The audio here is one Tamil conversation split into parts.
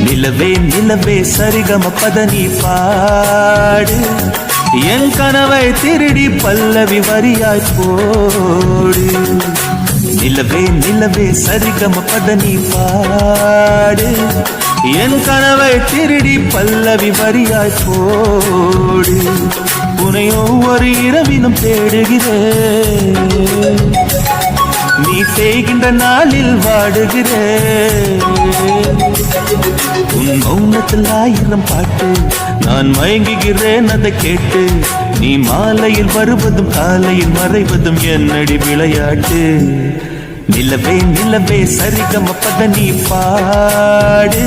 நிலவே நிலவே சரிகம பதனி பாடு, என் கனவை திருடி பல்லவி வரியாய் போடு. நிலவே நிலவே சரிகம பதனி பாடு, என் கனவை திருடி பல்லவி வரியாய் போடு. உன்னை ஒவ்வொரு இரவிலும் தேடுகிறேன், நீ செய்கின்ற நாளில் வாடுகிறேன். உன் மௌனத்தில் 1000 பாட்டு, நான் மயங்குகிறேன் அதை கேட்டு. நீ மாலையில் வருவதும் காலையில் மறைவதும் என்னடி விளையாட்டு. நிலவே நிலவே சரிகம பதனி பாடு,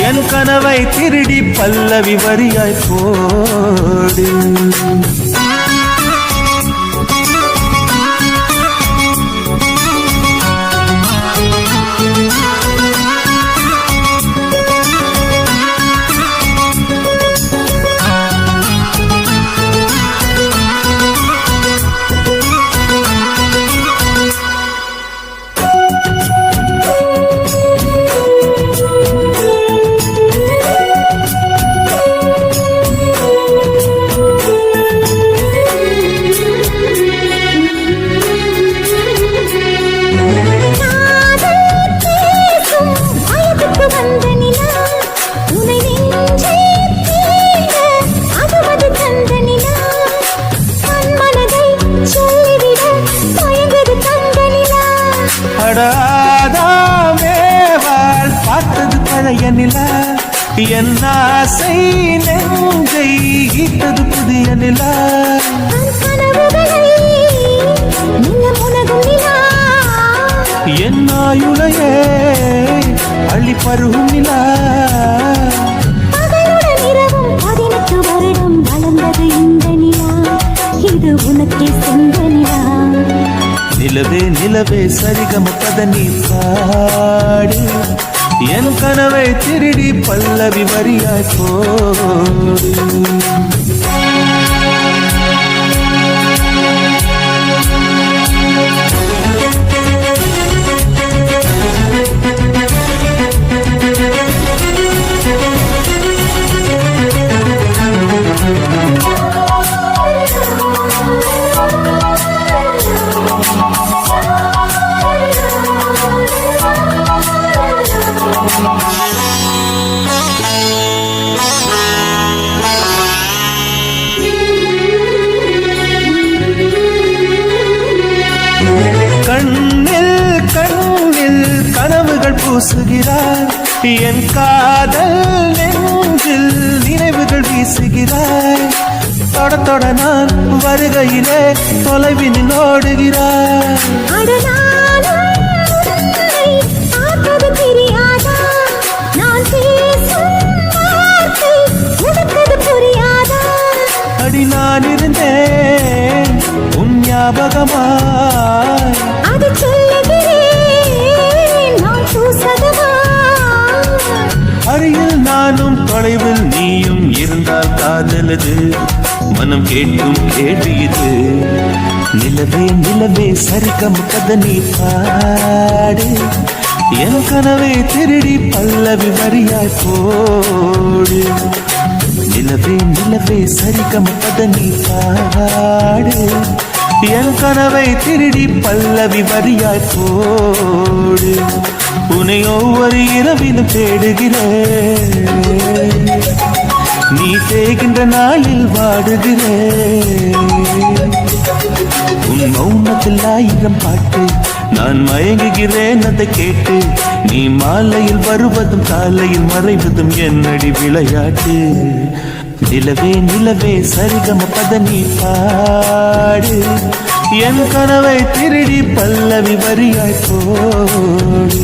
என் கனவை திருடி பல்லவி வரியாய் போடு. ஆதாமேவாள் பார்த்தது பழைய நிலா, என் ஆசை நெஞ்சை ஈட்டது புதிய நிலா. என் ஆயுளையே அள்ளி பருகும் நிலா. 18 வருடம் வளர்ந்தது இந்த நிலா, இது உனக்கே சொந்த நிலா. நிலவே நிலவே சரிகம பதனி பாடு, என் கனவை திருடி பல்லவி வரியாய் போடு. கண்ணில் கண்ணில் கனவுகள் பூசுகிறாய், என் காதல் நெஞ்சில் நினைவுகள் வீசுகிறாய். தொட தொட நான் வருகையிலே தொலைவினில் ஓடுகிறாய். அடி நான் இருந்தேன் உன் ஞாபகமாய், அது சொல்லுகிறேன் நான் அருகில் நானும் தொலைவில் நீயும் இருந்தால் காதலது மனம் கேட்கும் கேள்வி இது. நிலவே நிலவே சரிகம பதனி பாடு, என் கனவை திருடி பல்லவி வரியாய் போடு. நிலவே நிலவே சரிகம பதனி பாடு, என் கனவை திருடி பல்லவி வரியாய் போடு. உன்னை ஒவ்வொரு இரவிலும் தேடுகிறேன், நீ தேகின்ற நாளில் வாடுகிறேன். உன் மௌனத்தில் 1000 பாட்டு, நான் மயங்குகிறேன் அதை கேட்டு. நீ மாலையில் வருவதும் காலையில் மறைவதும் என்னடி விளையாட்டு. நிலவே நிலவே சரிகம பதனி பாடு, என் கனவை திருடி பல்லவி வரியாய் போடு.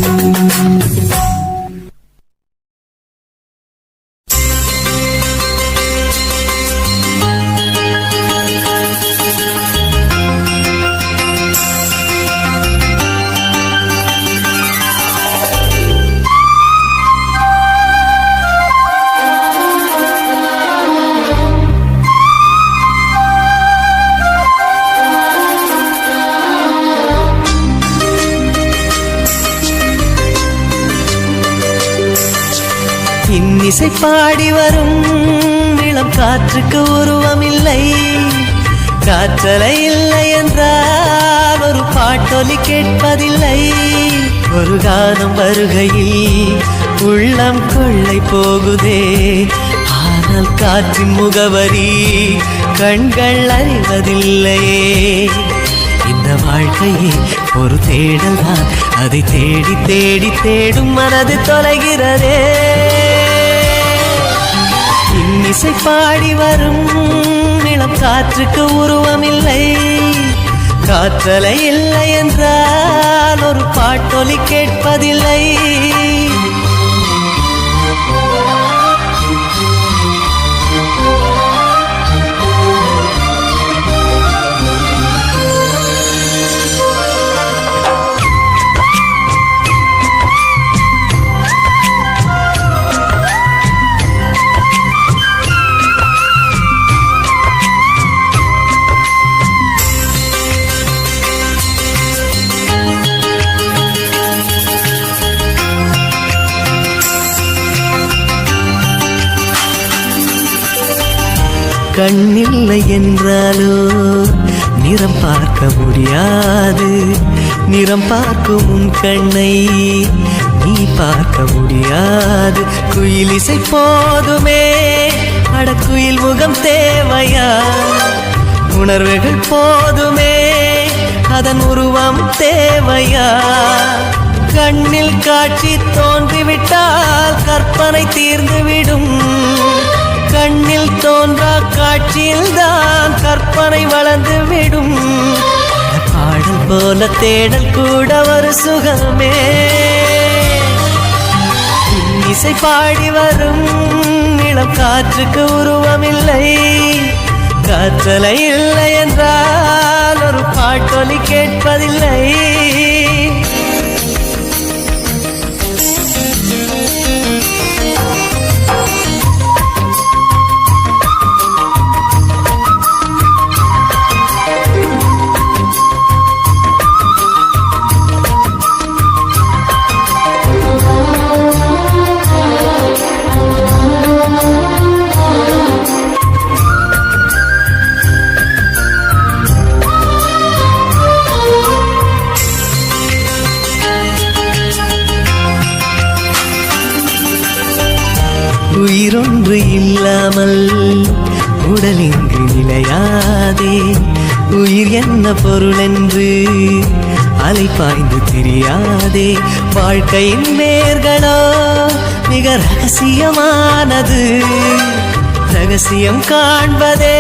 இன்னிசை பாடி வரும் இளம் காற்றுக்கு உருவமில்லை. காற்றலை இல்லை என்றால் ஒரு பாட்டொலி கேட்பதில்லை. ஒரு கானம் வருகையில் உள்ளம் கொள்ளை போகுதே, ஆனால் காற்றின் முகவரி கண்கள் அறிவதில்லையே. இந்த வாழ்க்கையே ஒரு தேடல் தான், அதை தேடி தேடி தேடும் மனது தொலைகிறதே. இன்னிசை பாடி வரும் இளம் காற்றுக்கு உருவமில்லை. காற்றலை இல்லை என்றால் ஒரு பாட்டொலி கேட்பதில்லை. கண்ணில்லை என்றாலோ நிறம் பார்க்க முடியாது. நிறம் பார்க்கும் உன் கண்ணை நீ பார்க்க முடியாது. குயில் இசை போதுமே, அடக்குயில் முகம் தேவையா? உணர்வுகள் போதுமே, அதன் உருவம் தேவையா? கண்ணில் காட்சி தோன்றிவிட்டால் கற்பனை தீர்ந்துவிடும். கண்ணில் தோன்றா காட்சியில் தான் கற்பனை வளர்ந்து விடும். பாடல் போல தேடல் கூட ஒரு சுகமே. இசை பாடி வரும் இளம் காற்றுக்கு உருவமில்லை. காற்றலை இல்லை என்றால் ஒரு பாட்டொலி கேட்பதில்லை. உயிரொன்று இல்லாமல் உடல் இங்கு நிலையாதே. உயிர் என்ன பொருள் என்று அலை பாய்ந்து தெரியாதே. வாழ்க்கையின் வேர்களோ மிக ரகசியமானது. ரகசியம் காண்பதே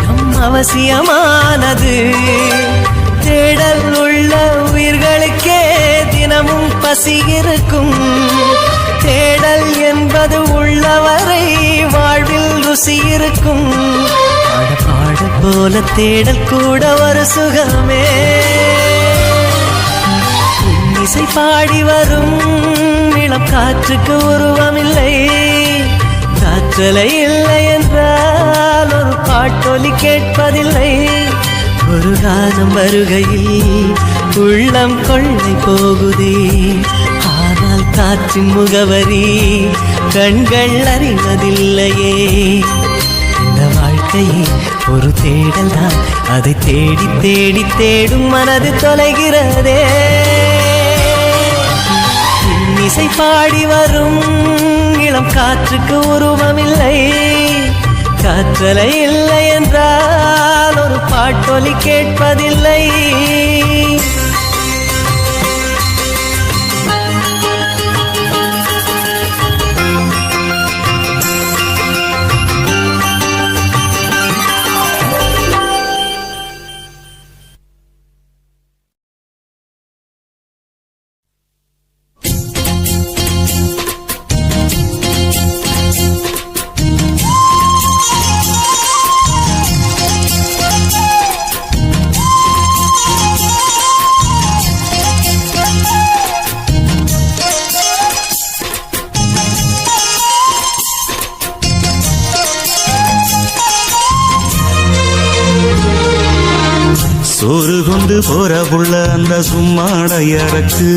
நம் அவசியமானது. தேடல் உள்ள உயிர்களுக்கே தினமும் பசி இருக்கும். தேடல் என்பது உள்ளவரை வாழ்வில் ருசி இருக்கும். பாட போல தேடல் கூட ஒரு சுகமே. இசை பாடி வரும் இளம் காற்றுக்கு உருவமில்லை. காற்றலை இல்லை என்றால் ஒரு பாட்டொலி கேட்பதில்லை. ஒரு கானம் வருகையில் உள்ளம் கொள்ளை போகுதே, ஆனால் காற்றின் முகவரி கண்கள் அறிவதில்லையே. இந்த வாழ்க்கையே ஒரு தேடல் தான், அதை தேடி தேடி தேடும் மனது தொலைகிறதே. இசை பாடி வரும் இளம் காற்றுக்கு உருவமில்லை. காற்றலை இல்லை என்றால் ஒரு பாட்டொலி கேட்பதில்லை. சோறு கொண்டு போற புள்ள அந்த சும்மாடையறக்கு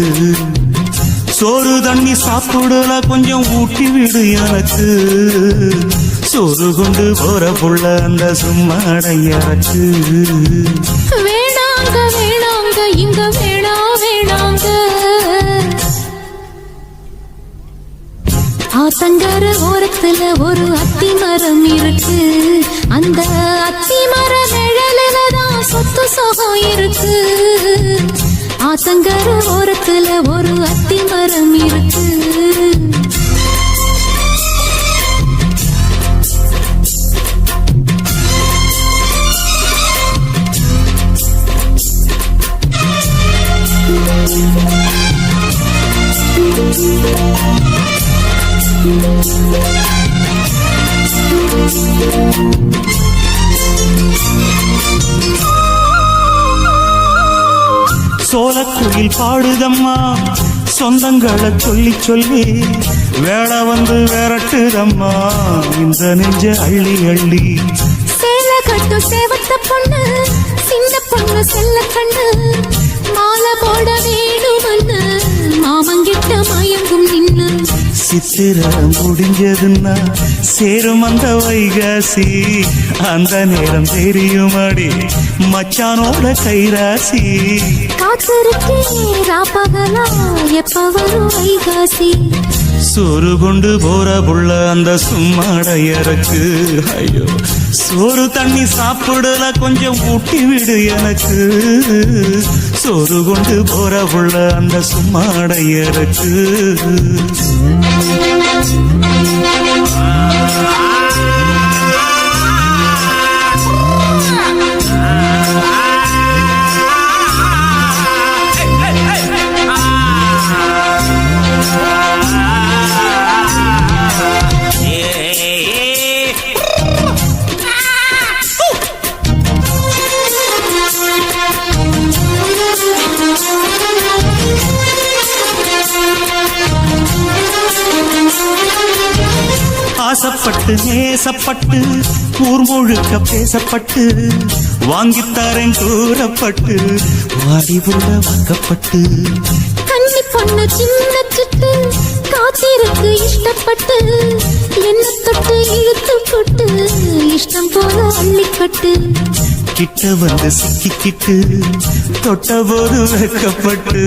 சோறு தண்ணி சாப்பிடல கொஞ்சம் ஊட்டி விடு எனக்கு சோறு கொண்டு போற புள்ள அந்த சும்மாடையாச்சு வேணாங்க வேணாங்க இங்க வேணாங்க ஆத்தங்கர ஓரத்துல ஒரு அத்தி மரம் இருக்கு அந்த அத்தி மர நிழலுலதான் சொத்து சுகம் இருக்கு ஆத்தங்கர ஓரத்துல ஒரு அத்தி மரம் இருக்கு சோலக்குயில் பாடுதம்மா சொந்தங்களை சொல்லி சொல்லி வேளை வந்து விரட்டுதம்மா இந்த நெஞ்ச அள்ளி அள்ளி சேல கட்டு சேவத்த பொண்ணு சின்ன பொண்ணு செல்ல கண்ணு மாலை போட வேணுமன்னு மாமங்கிட்ட மயங்கும் நின்னு சித்திர முடிஞ்சதுன்னா சேரும் அந்த வைகாசி அந்த நேரம் தெரியுமாடி மச்சானோட கைராசி காத்திருக்கே ராப்பகலா எப்ப வரும் வைகாசி சோறு கொண்டு போற புள்ள அந்த சும்மாடையறக்கு ஐயோ சோறு தண்ணி சாப்பிடல கொஞ்சம் ஊட்டி விடு எனக்கு சோறு கொண்டு போற புள்ள அந்த சும்மாடையறக்கு ஆசைப்பட்டு நேசப்பட்டு ஊர் முழுக்க பேசப்பட்டு வாங்கித்தாரன் கூறப்பட்டு வாடி உள்ள வாக்கப்பட்டு கன்னி பொண்ணு சின்ன சிட்டு காத்திருக்கு இஷ்டப்பட்டு என்ன தொட்டு இழுத்து போட்டு இஷ்டம் போல அள்ளிக்கட்டு கிட்ட வந்து சிக்கிக்கிட்டு தொட்ட போது வைக்கப்பட்டு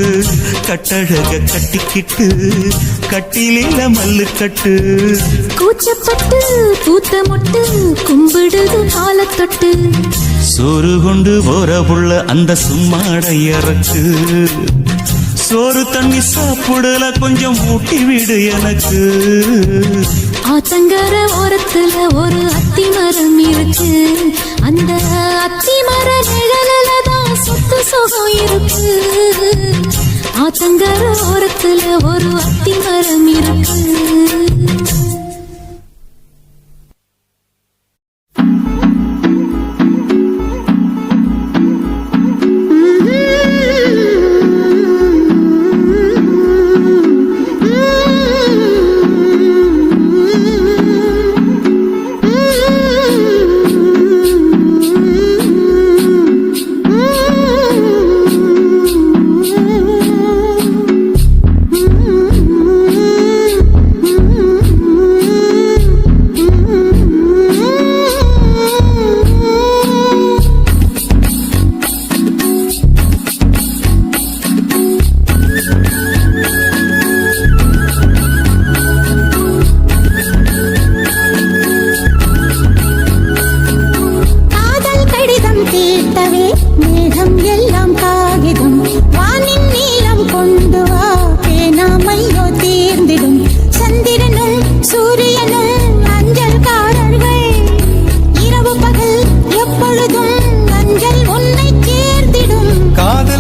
கட்டழக கட்டிக்கிட்டு கட்டிலில மல்லு கட்டு கூச்சப்பட்டு பூத்த மொட்டு கும்பிடுது காலத்தொட்டு சோறு கொண்டு போற புள்ள அந்த சும்மாடையறக்கு சோறு தண்ணி சாப்பிடல கொஞ்சம் ஊட்டி விடு எனக்கு ஆத்தங்கர ஓரத்துல ஒரு அத்தி மரம் இருக்கு அந்த அத்தி மர நிழலுலதான் சொத்து சுகம் இருக்கு ஆத்தங்கர ஓரத்துல ஒரு அத்தி மரம் இருக்கு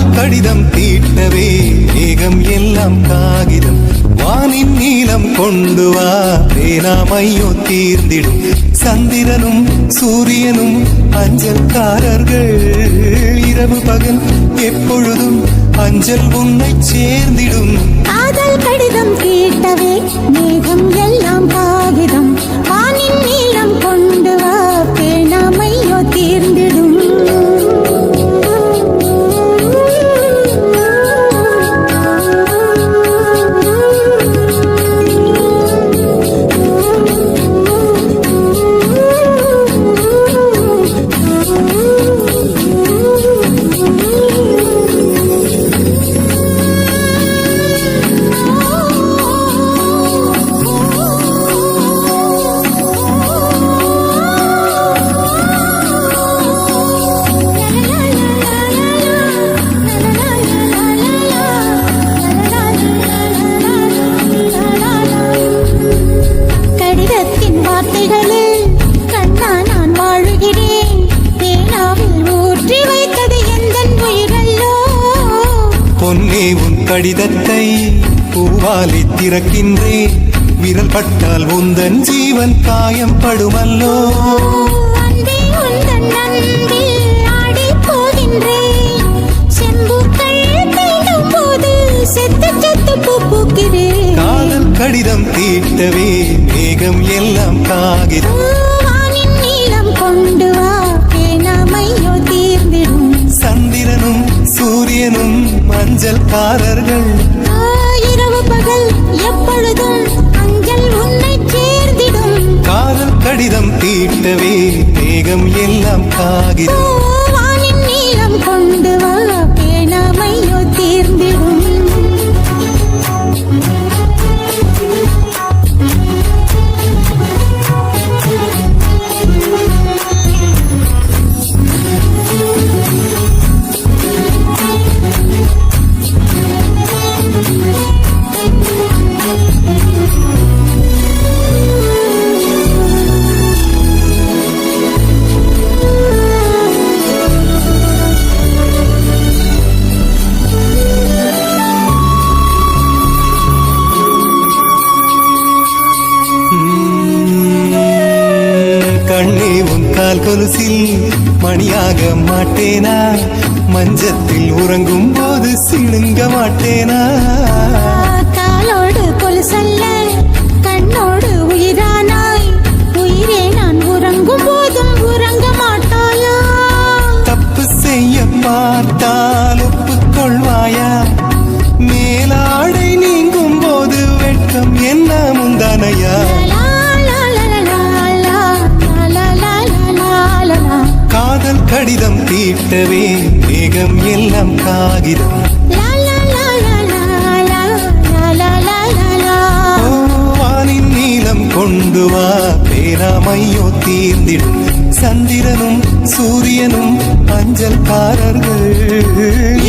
கடிதம் தீட்டவே மேகம் எல்லாம் காகிதம் வானின் நீளம் கொண்டு வா பேனாமையோ தீர்ந்திடும் சந்திரனும் சூரியனும் அஞ்சல்காரர்கள் இரவு பகல் எப்பொழுதும் அஞ்சல் உன்னை சேர்ந்திடும் காதல் கடிதம் தீட்டவே மேகம் எல்லாம் காகிதம் வானின் நீளம் கொண்டு வா பேனாமையோ தீர்ந்திடும் கடிதத்தை பூவாலை திறக்கின்றேன் விரல் பட்டால் உந்தன் ஜீவன் காயம் படுமல்லோ அன்பே உந்தன் அன்பில் ஆடிப் போகின்றேன். செம்புக்கள் தீண்டும் போது செத்து செத்து பூ பூக்கிறேன். காதல் கடிதம் தீட்டவே மேகம் எல்லாம் காகிதம் வானின் நீளம் கொண்டு வா பேனாமையோ தீர்ந்திடும். சந்திரனும் சூரியனும் மஞ்சள்காரர்கள் இரவு பகல் எப்பொழுதும் அஞ்சல் உன்னை சேர்ந்திடும். காதல் கடிதம் தீட்டவே மேகம் எல்லாம் காகிதம் வானின் நீளம் கொண்டு வா பேனாமையோ தீர்ந்திடும். கண்ணே உன் கால் கொலுசில் மணியாக மாட்டேனா மஞ்சத்தில் உறங்கும் போது சிணுங்க மாட்டேனா காலோடு கொலுசல்ல கண்ணோடு உயிரானாய் உயிரே நான் உறங்கும் போதும் உறங்க மாட்டாயா? தப்பு செய்ய பார்த்தால் ஒப்புக்கொள்வாயா மேலாடை நீங்கும் போது வெட்கம் என்ன முந்தானையா காதல் கடிதம் தீட்டவே மேகம் எல்லாம் காகிதம் வானின் நீளம் கொண்டு வா பேராமையோ தீர்ந்திடும் சந்திரனும் சூரியனும் அஞ்சல்காரர்கள்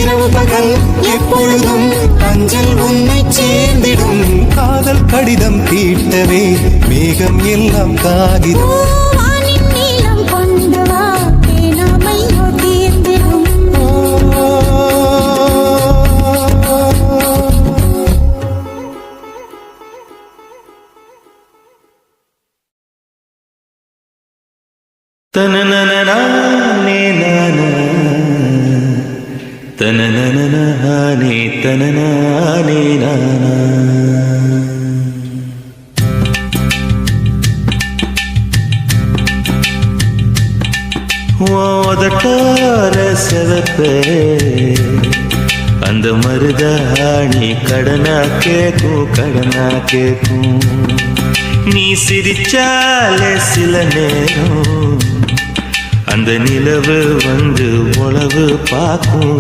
இரவு பகல் எப்பொழுதும் அஞ்சல் உன்னை சேர்ந்திடும் காதல் கடிதம் தீட்டவே மேகம் எல்லாம் காகிதம் வானின் நீளம் கொண்டு வா பேனாமையோ தீர்ந்திடும். தனனனனானே நானா தனனனனானே தனனானே நானா ஓதட்டார செவப்பே அந்த மருதாணி கடனா கேக்கும் நீ சிரிச்சாலே சில நேரம் அந்த நிலவு வந்து உளவு பார்க்கும்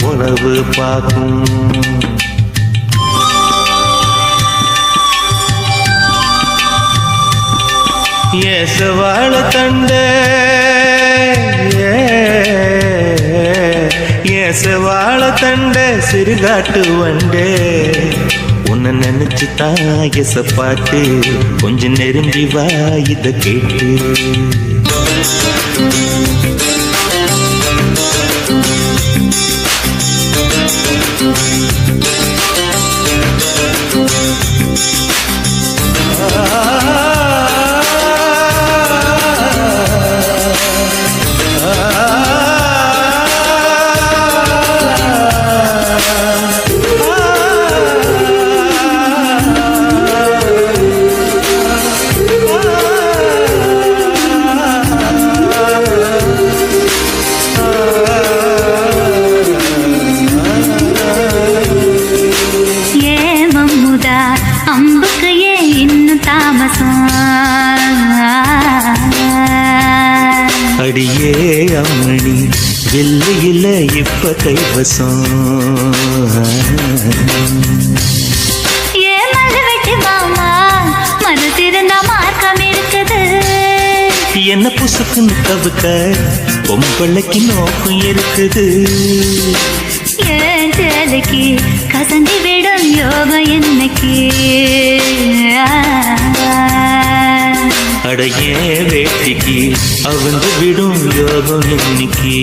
ஏசவாழ தண்டே ஏசவாழ தண்டே சிறுகாட்டு வண்டே உன்னை நினைச்சு தான் எசப்பாட்டு கொஞ்சம் நெருங்கி வா இத கேட்டு அடியே அம்மணி வெள்ளையில இப்ப கைவசம் என்ன புசுக்குன்னு கவுக்க பொம்பளைக்கு நோக்கம் இருக்குது ஏஞ்சலுக்கு கசந்தி விடும் யோகம் என்னைக்கு அடைய வேட்டிக்கு அவந்து விடும் யோகம் இன்னைக்கு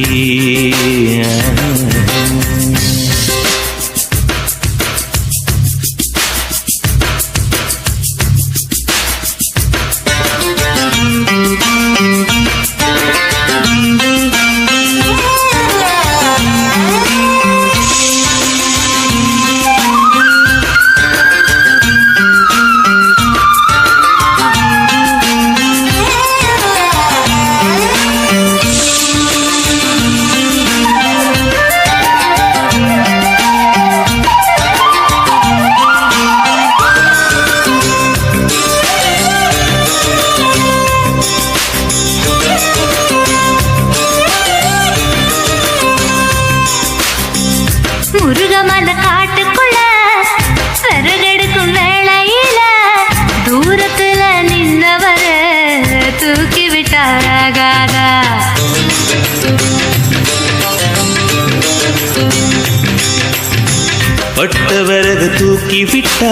தூக்கி விட்டா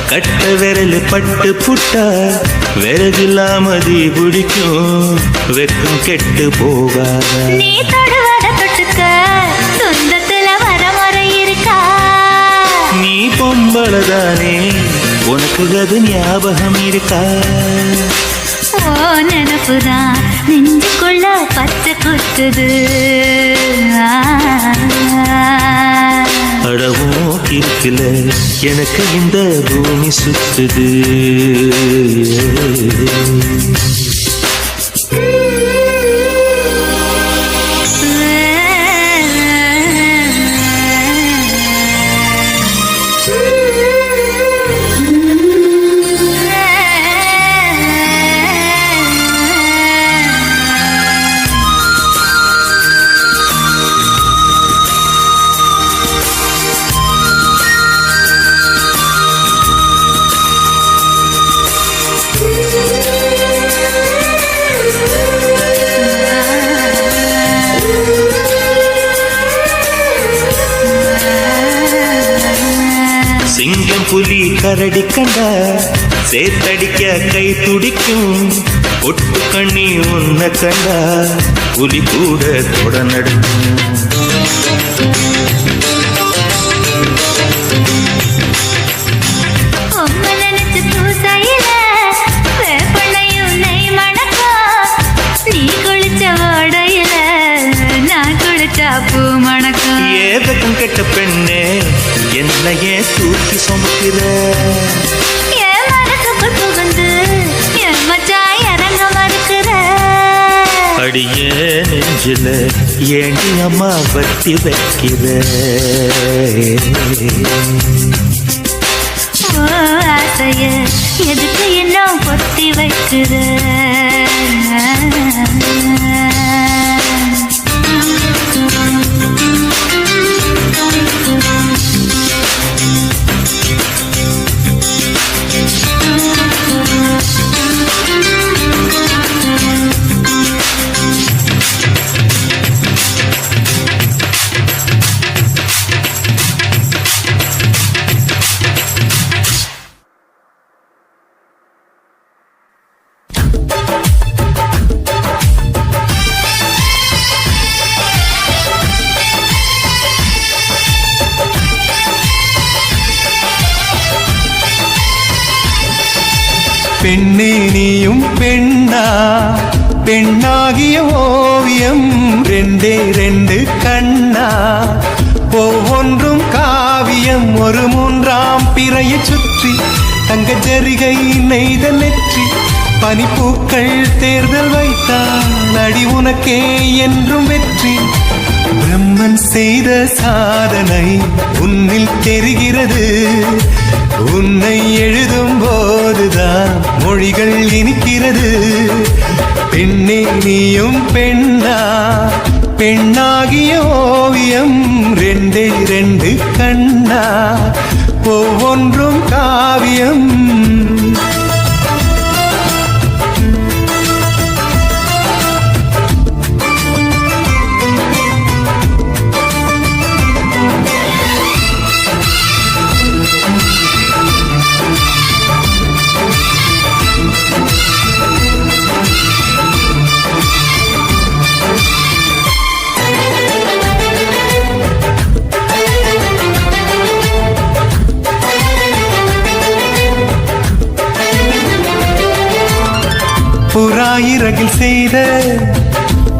கட்ட விரல் பட்டு புட்டா விறகில்லாம தீ பிடிக்கும் வெக்கம் கெட்டு போகாத நீ தொடுவத தொட்டுக்க சொந்தத்துல வரமுறை இருக்கா நீ பொம்பளதானே உனக்கு அது ஞாபகம் இருக்கா ஓ நினப்புதான் நெஞ்சுக்குள்ள பச்சை குத்துது அடவோ இருக்குல எனக்கு இந்த பூமி சுத்துது சிங்கம் புலி கரடி கண்டா சேத்தடிக்க கை துடிக்கும் ஒட்டு கண்ணி உன்ன கண்டா புலி கூட தொட நடுக்கும் நினைச்சு பூசையில வேப்பண்ணையும் நெய் மணக்கும் நீ குளிச்ச ஓடையில நான் குளிச்சா பூ மணக்கும் ஏதக்கும் கெட்ட பெண்ணே என்னையே தூக்கி சுமக்கிற என் மனசுக்குள் புகுந்து என் மச்சான் இறங்க மறுக்கிற அடியே நெஞ்சில ஏண்டி அம்மா வட்டி வைக்கிற ஓ ஆசைய எதுக்கு இன்னும் பொத்தி வைக்கிற பெண்ணே நீயும் பெண்ணா பெண்ணாகிய ஓவியம் ரெண்டே ரெண்டு கண்ணா ஒவ்வொன்றும் காவியம் ஒரு மூன்றாம் பிறையை சுற்றி தங்க ஜரிகை நெய்த நெற்றி பனிப்பூக்கள் தேர்தல் வைத்தால் அடி உனக்கே என்றும் வெற்றி பிரம்மன் செய்த சாதனை உன்னில் தெரிகிறது உன்னை எழுதும் போதுதான் மொழிகள் இனிக்கிறது பெண்ணே நீயும் பெண்ணா பெண்ணாகிய ஓவியம் ரெண்டே ரெண்டு கண்ணா ஒவ்வொன்றும் காவியம் புறாயிரகில் செய்த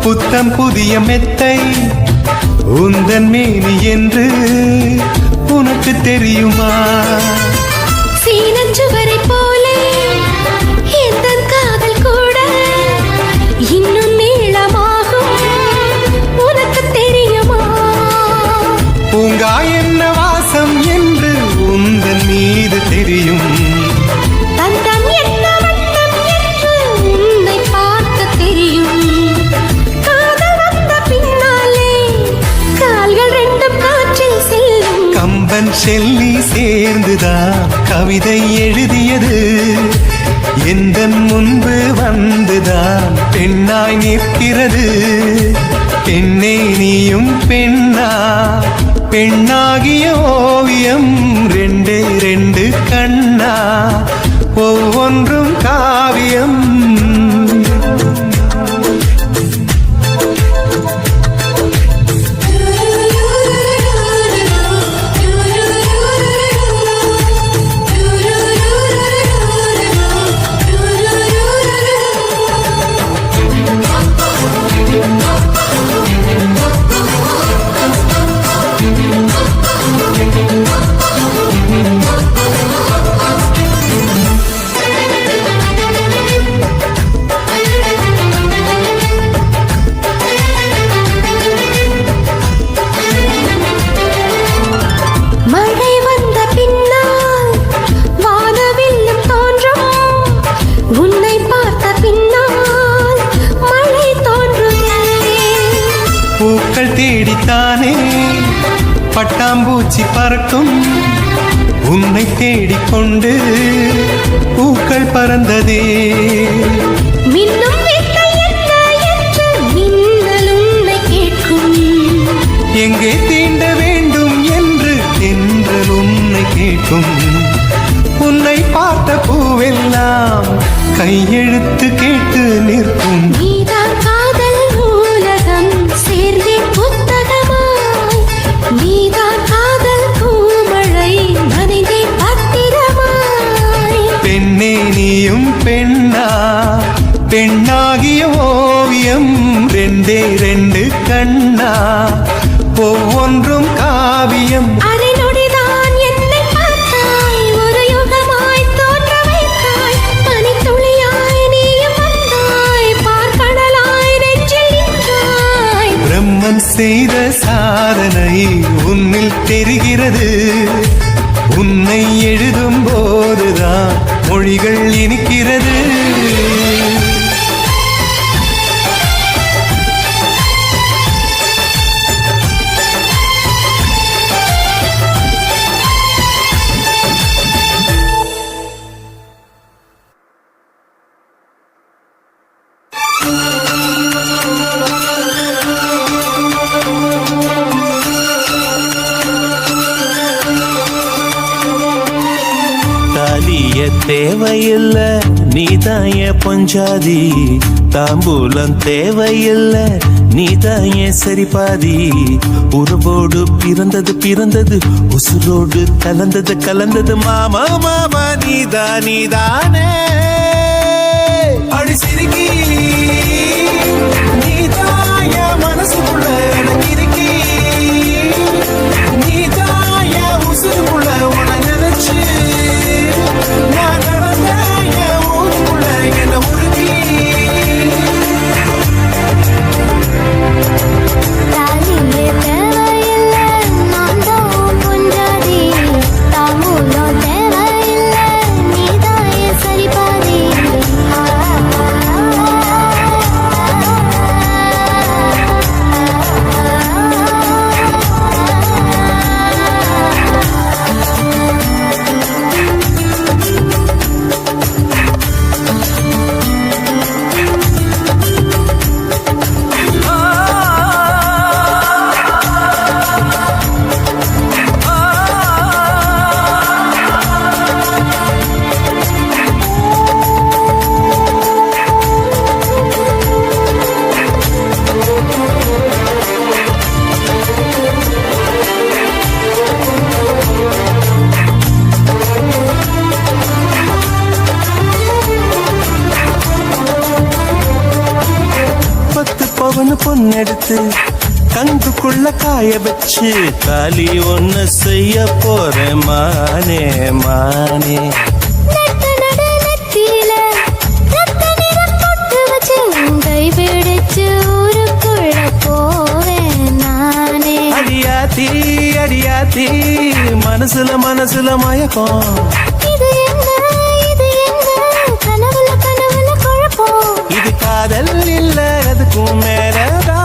புத்தம் புதிய மெத்தை உந்தன் மேனி என்று உனக்கு தெரியுமா சீனச்சுவரை போலே எந்த காதல் கூட இன்னும் நீளமாகும் உனக்கு தெரியுமா பூங்கா என்ன வாசம் என்று உந்தன் மீது தெரியும் தந்தம் என்ன வண்ணம் என்று உன்னை பார்க்க தெரியும் காதல் வந்த பின்னாலே கால்கள் ரெண்டும் காற்றில் செல்லும் கம்பன் செல்லி சேர்ந்துதான் கவிதை எழுதியது எந்தன் முன்பு வந்துதான் பெண்ணாய் நிற்கிறது பெண்ணே நீயும் பெண்ணா பெண்ணாகிய ஓவியம் ரெண்டு ரெண்டே ரெண்டு கண்ணா ஒவ்வொன்றும் காவியம். பூக்கள் தேடித்தானே பட்டாம்பூச்சி பறக்கும், உன்னை தேடிக்கொண்டு பூக்கள் பறந்ததே. எங்கே தீண்ட வேண்டும் என்று தென்றல் உன்னை கேட்கும். உன்னை பார்த்த பூவெல்லாம் கையெழுத்து கேட்டு நிற்கும். பெண்ணே நீயும் பெண்ணா, பெண்ணாகிய ஓவியம் ரெண்டே ரெண்டு கண்ணா ஒவ்வொன்றும் காவியம். பிரம்மன் செய்த சாதனை உன்னில் தெரிகிறது. உன்னை எழுதும் போதுதான் மொழிகள் இனிக்கிறது. தேவையில்ல நீதாய பொஞ்சாதி, தாம்பூலம் தேவையில்ல நீதாய சரிபாதி. உறவோடு பிறந்தது பிறந்தது, உசுரோடு கலந்தது கலந்தது, மாமா மாமா நீதானே. அடி சிரிக்கி நீதாய மனசுக்குள்ள எனக்கு இருக்கி, நீதாய உசுருக்குள்ள உன நினைச்சு பொன்னெடுத்து கங்குக்குள்ள காய வச்சு தாலி ஒண்ணு செய்ய போறேன் மானே மானே. அடியாத்தி அடியாத்தி மனசுல மனசுல மயக்கம், இது காதல் இல்ல அதுக்கும் மேலதான்.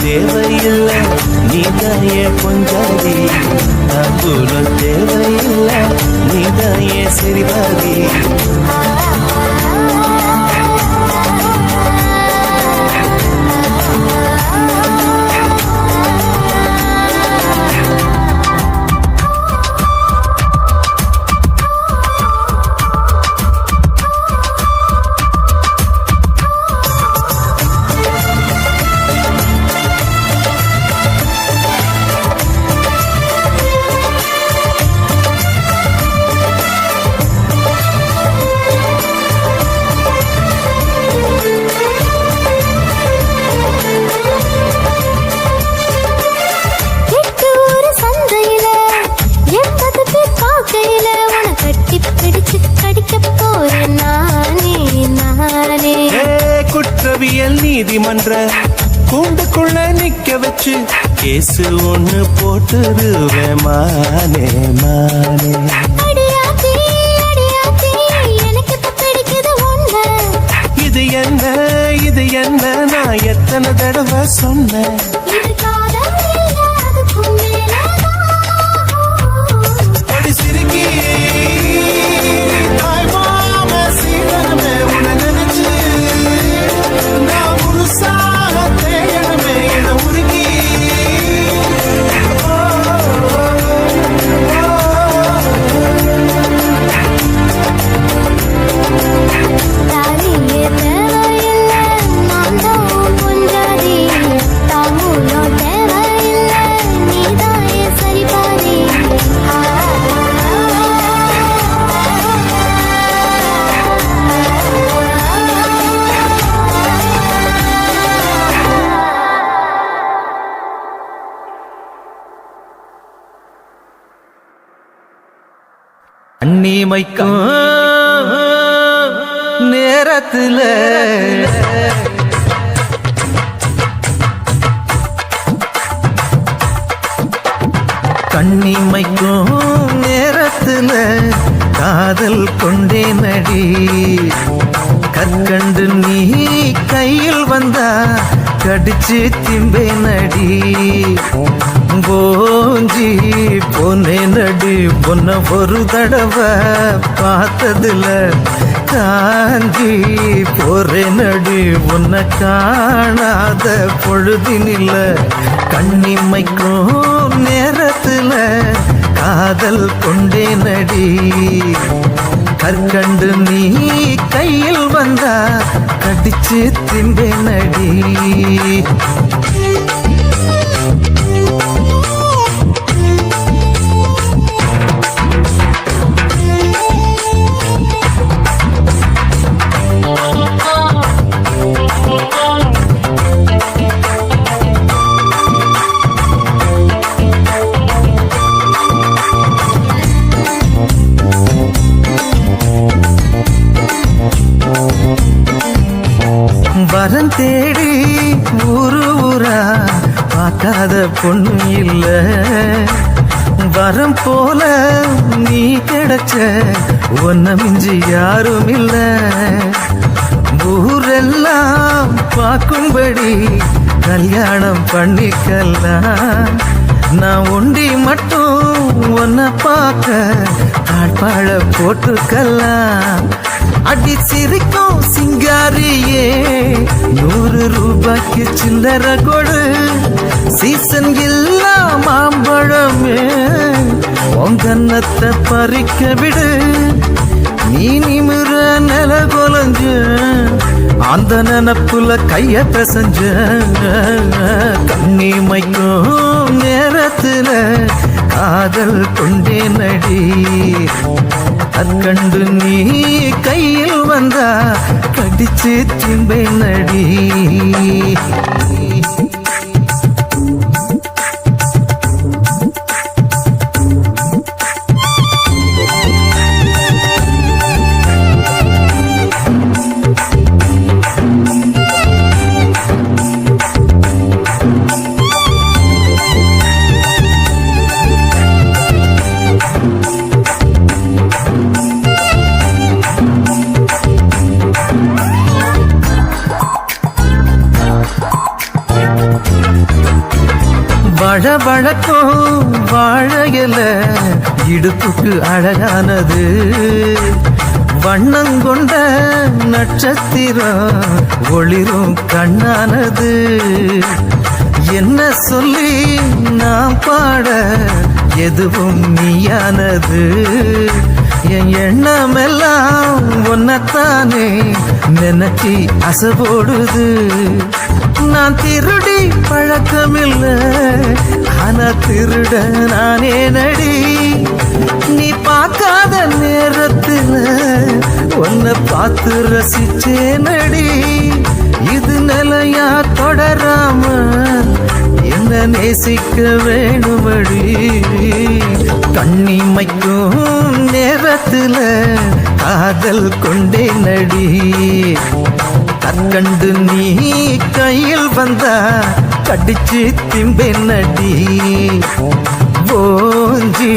தேவையில்லை நீதாயே கொஞ்சாதி தாம்பூலம் தேவையில்லை நீதாயே சரிபாதி குற்றவியல் நீதிமன்ற கூண்டுக்குள்ள நிக்க வச்சு கேசு ஒண்ணு போட்டுருவே மானே மானே இது என்ன நான் எத்தனை தடவை சொன்னேன் சிரிக்கி அன்னிமைக்கும் நேரத்துல கண்ணிமைக்கும் நேரத்துல காதல் கொண்டே நடி கற்கண்டு நீ கையில் வந்தா கடிச்சு திம்பே நடி போஞ்சி பொன்னே நடி பொன்ன ஒரு தடவை பார்த்ததுல காஞ்சி போரே நடி உன்னை காணாத பொழுதினில்ல கண்ணிமைக்கும் நேரத்துல காதல் கொண்டே நடி கற்கண்டு நீ கையில் வந்தா கடிச்சு திம்பே நடி வரன் தேடி ஊரு ஊரா பார்க்காத பொண்ணு இல்ல வரம் போல நீ கிடைச்ச ஒன்ன மிஞ்சி யாரும் இல்ல ஊரெல்லாம் பார்க்கும்படி கல்யாணம் பண்ணிக்கலாம் நான் ஒண்டி மட்டும் ஒன்ன பார்க்க தாழ்பாழ போட்டுக்கலாம் அடி சிரிக்கும் சிங்காரியே 100 ரூபாய்க்கு சில்லற கொடு சீசன் இல்லா மாம்பழமே உங்கன்னத்தை பறிக்க விடு நீ நிமிர நில கொலஞ்ச அந்த நினப்புல கைய பிசைஞ்ச கண்ணிமைக்கும் நேரத்துல காதல் கொண்டே நடி கண்டு நீ கையில் வந்தா கடிச்சு திம்பை நடி வழவழக்கும் வாழையில இடுப்புக்கு அழகானது வண்ணங்கொண்ட நட்சத்திரம் ஒளிரும் கண்ணானது என்ன சொல்லி நாம் பாட எதுவும் நீயானது என் எண்ணமெல்லாம் ஒன்னத்தானே நினைச்சி அசைபோடுது நான் திருடி பழக்கமில்ல ஆனா திருட நானே நடி நீ பார்க்காத நேரத்துல உன்னை பார்த்து ரசிச்சே நடி இது நிலையா தொடராம என்ன நேசிக்க வேணுமடி கண்ணிமைக்கும் நேரத்துல காதல் கொண்டே நடி கற்கண்டு நீ கையில் வந்தா கடிச்சு திம்பே நடி போஞ்சி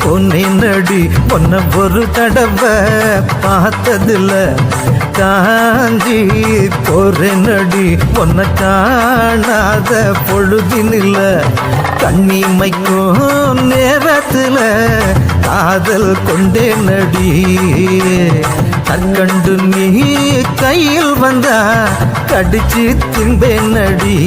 பொன்னே நடி பொன்ன ஒரு தடவை பார்த்ததுல காஞ்சி போறே நடி பொன்ன காணாத பொழுதினில்ல கண்ணிமைக்கும் நேரத்துல காதல் கொண்டே நடி கற்கண்டு நீ கையில் வந்தா கடிச்சு திம்பே நடி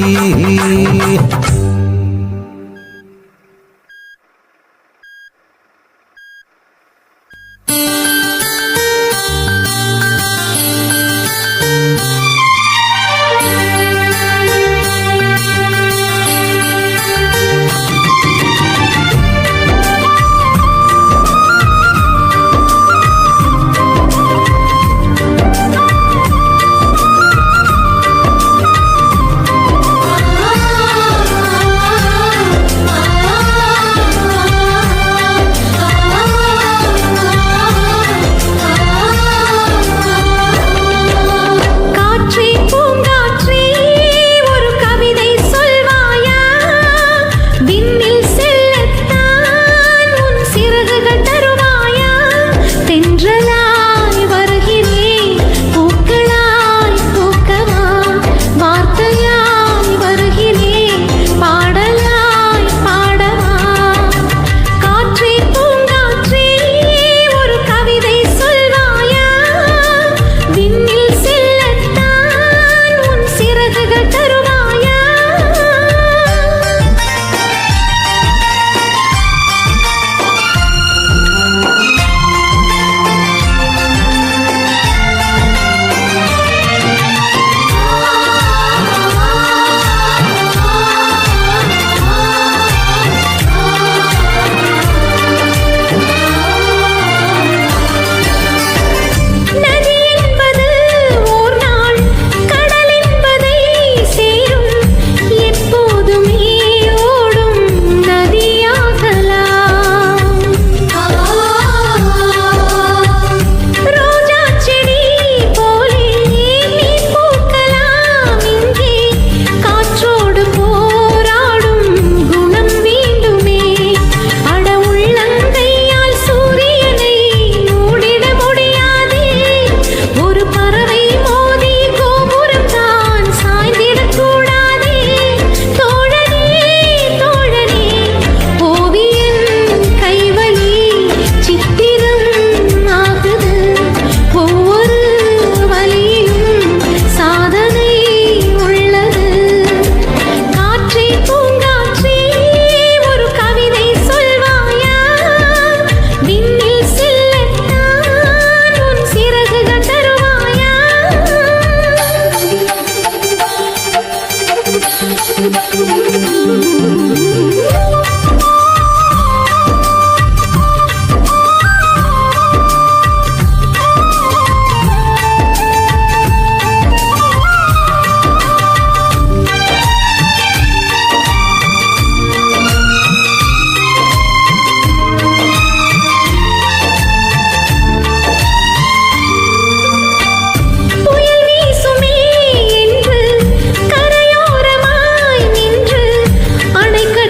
அணைக்க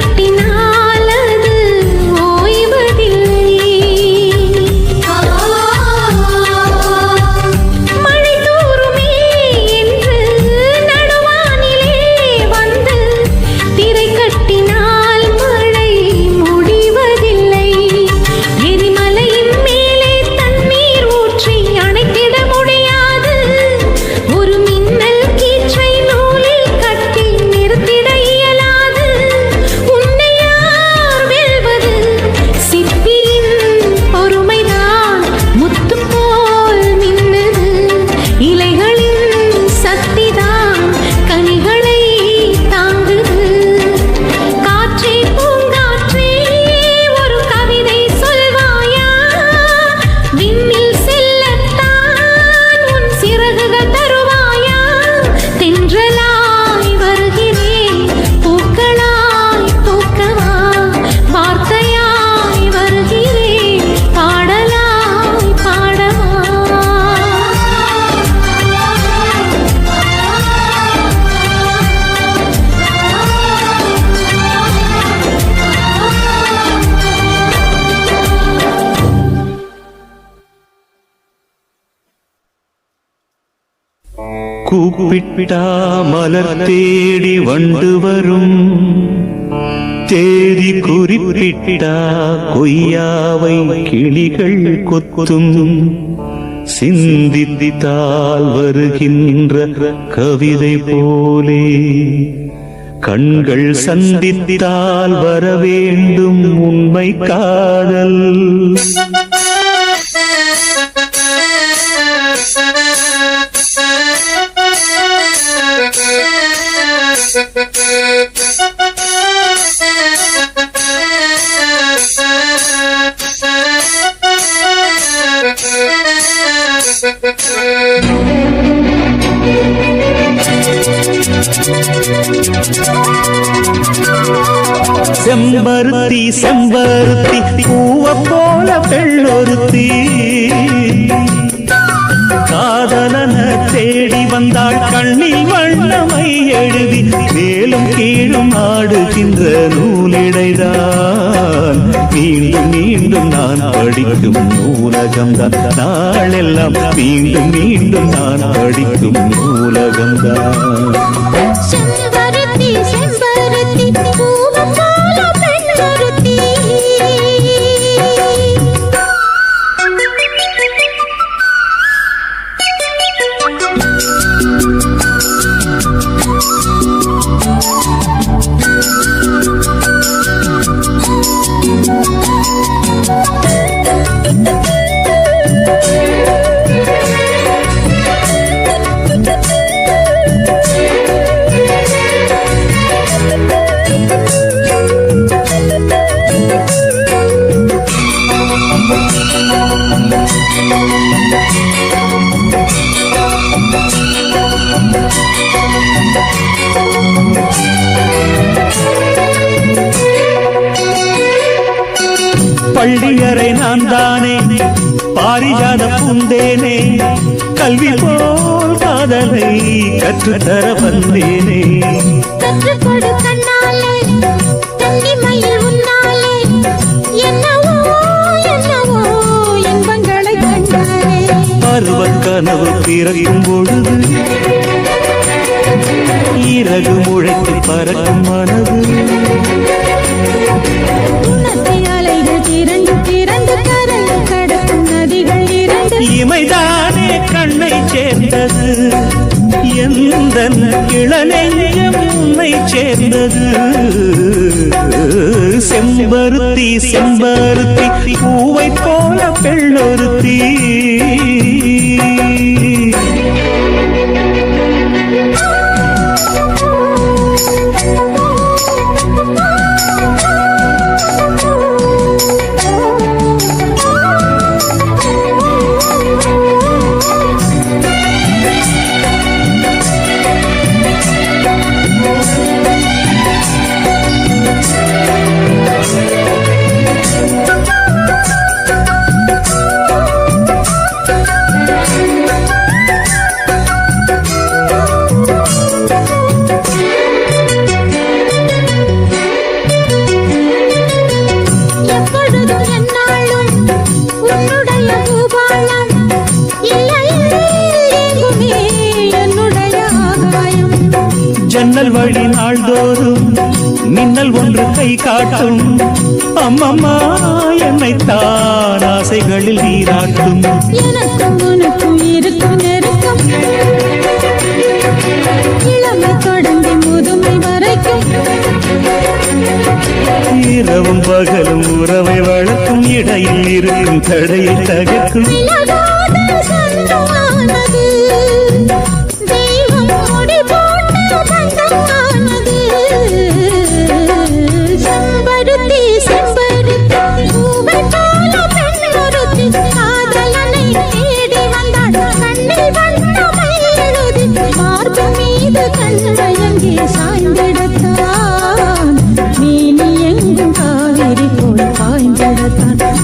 கூப்பிட்டா மலர் தேடி வண்டு வரும், தேதி குறிப்பிட்டா கொய்யாவை கிளிகள் கொத்தும், சிந்தித்தால் வருகின்ற கவிதை போலே கண்கள் சந்தித்தால் வர வேண்டும் உண்மை காதல். செம்பருத்தி செம்பருத்தி பூவ போல பெண்ணொருத்தி, காதலன தேடி வந்தாள் கண்ணில் வண்ணமை எழுதி, மேலும் கீழும் ஆடுகின்ற நூலிடைதான் மீண்டும் மீண்டும் நான் படிக்கும் நூலகம்தான், நாளெல்லாம் மீண்டும் மீண்டும் நான் படிக்கும் நூலகம்தான். செம்பருத்தி செம்பருத்தி பூவ போல பெண்ணொருத்தி. பள்ளியறை நான் தானே பாரிஜாத பூந்தேனே, கல்வி போல் காதலை கற்றுத்தர வந்தேனே. கற்றுக்கொடு கண்ணாலே தன்னிமையில் உன்னாலே, என்னவோ என்னவோ இன்பங்களை கண்டாலே. பருவ கனவு பிறக்கும் பொழுது இறகு முழைத்து பறக்கும் மனது, இமைதானே கண்ணை சேர்ந்தது, எந்த இளநெஞ்சம் உன்னை சேர்ந்தது. செம்பருத்தி செம்பருத்தி பூவை போல பெண்ணொருத்தி. ஜன்னல் வழி நாள்தோறும் மின்னல் ஒன்று கை காட்டும், அம்மம்மா என்னைத்தான் ஆசைகளில் நீராட்டும். எனக்கும் உனக்கும் இருக்கும் நெருக்கம், இளமை தொடங்கி முதுமை வரைக்கும், இரவும் பகலும் உறவை வளர்க்கும், இடையில் இருக்கும் தடையை தகர்க்கும்.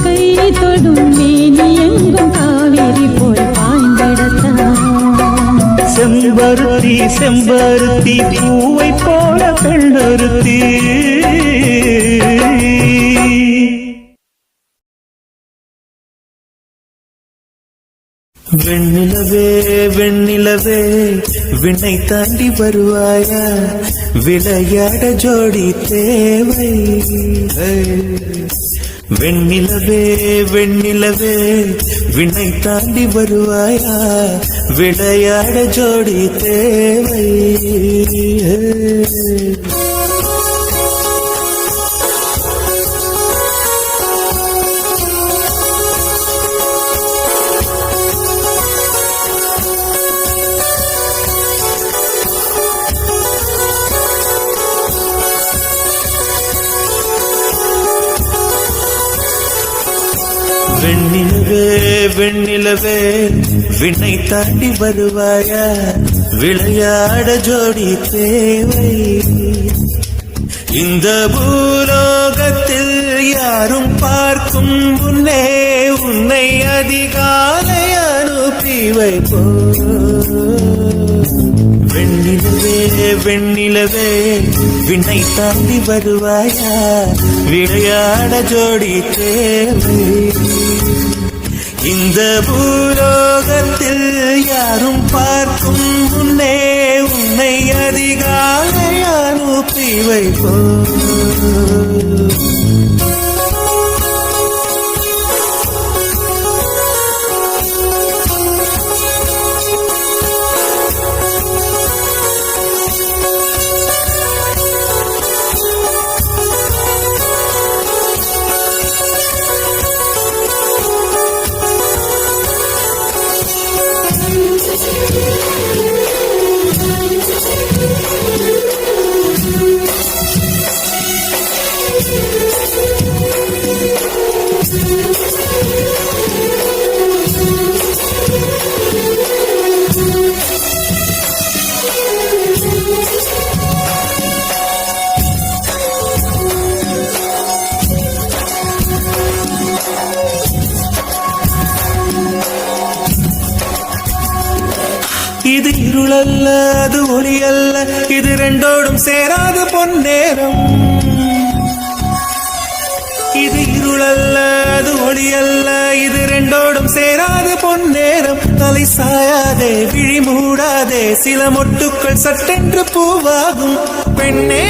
கை தொடும் மேனி எங்கும் காவிரி போல் வெண்ணிலவே வெண்ணிலவே விண்ணை தாண்டி வருவாயா விளையாட ஜோடி தேவை வெண்ணிலவே வெண்ணிலவே விண்ணை தாண்டி வருவாயா விளையாட ஜோடி தேவை வெண்ணிலவே வெண்ணிலவே விண்ணை தாண்டி வருவாயா விளையாட ஜோடி தேவை இந்த பூலோகத்தில் யாரும் பார்க்கும் முன்னே உன்னை அதிகாலை அனுப்பி வைப்போ வெண்ணிலவே வெண்ணிலவே விண்ணை தாண்டி வருவாயா விளையாட ஜோடி தேவை இந்த பூலோகத்தில் யாரும் பார்க்கும் முன்னே உன்னை அதிகாலை அனுப்பி வைப்போ இது இருளல்ல அது ஒளி அல்ல இது ரெண்டோடும் சேராத பொன்னேரம் இது இருளல்ல அது ஒளி அல்ல இது ரெண்டோடும் சேராத பொன்னேரம் தலை சாயாதே விழி மூடாதே சில மொட்டுக்கள் சட்டென்று பூவாகும் பெண்ணே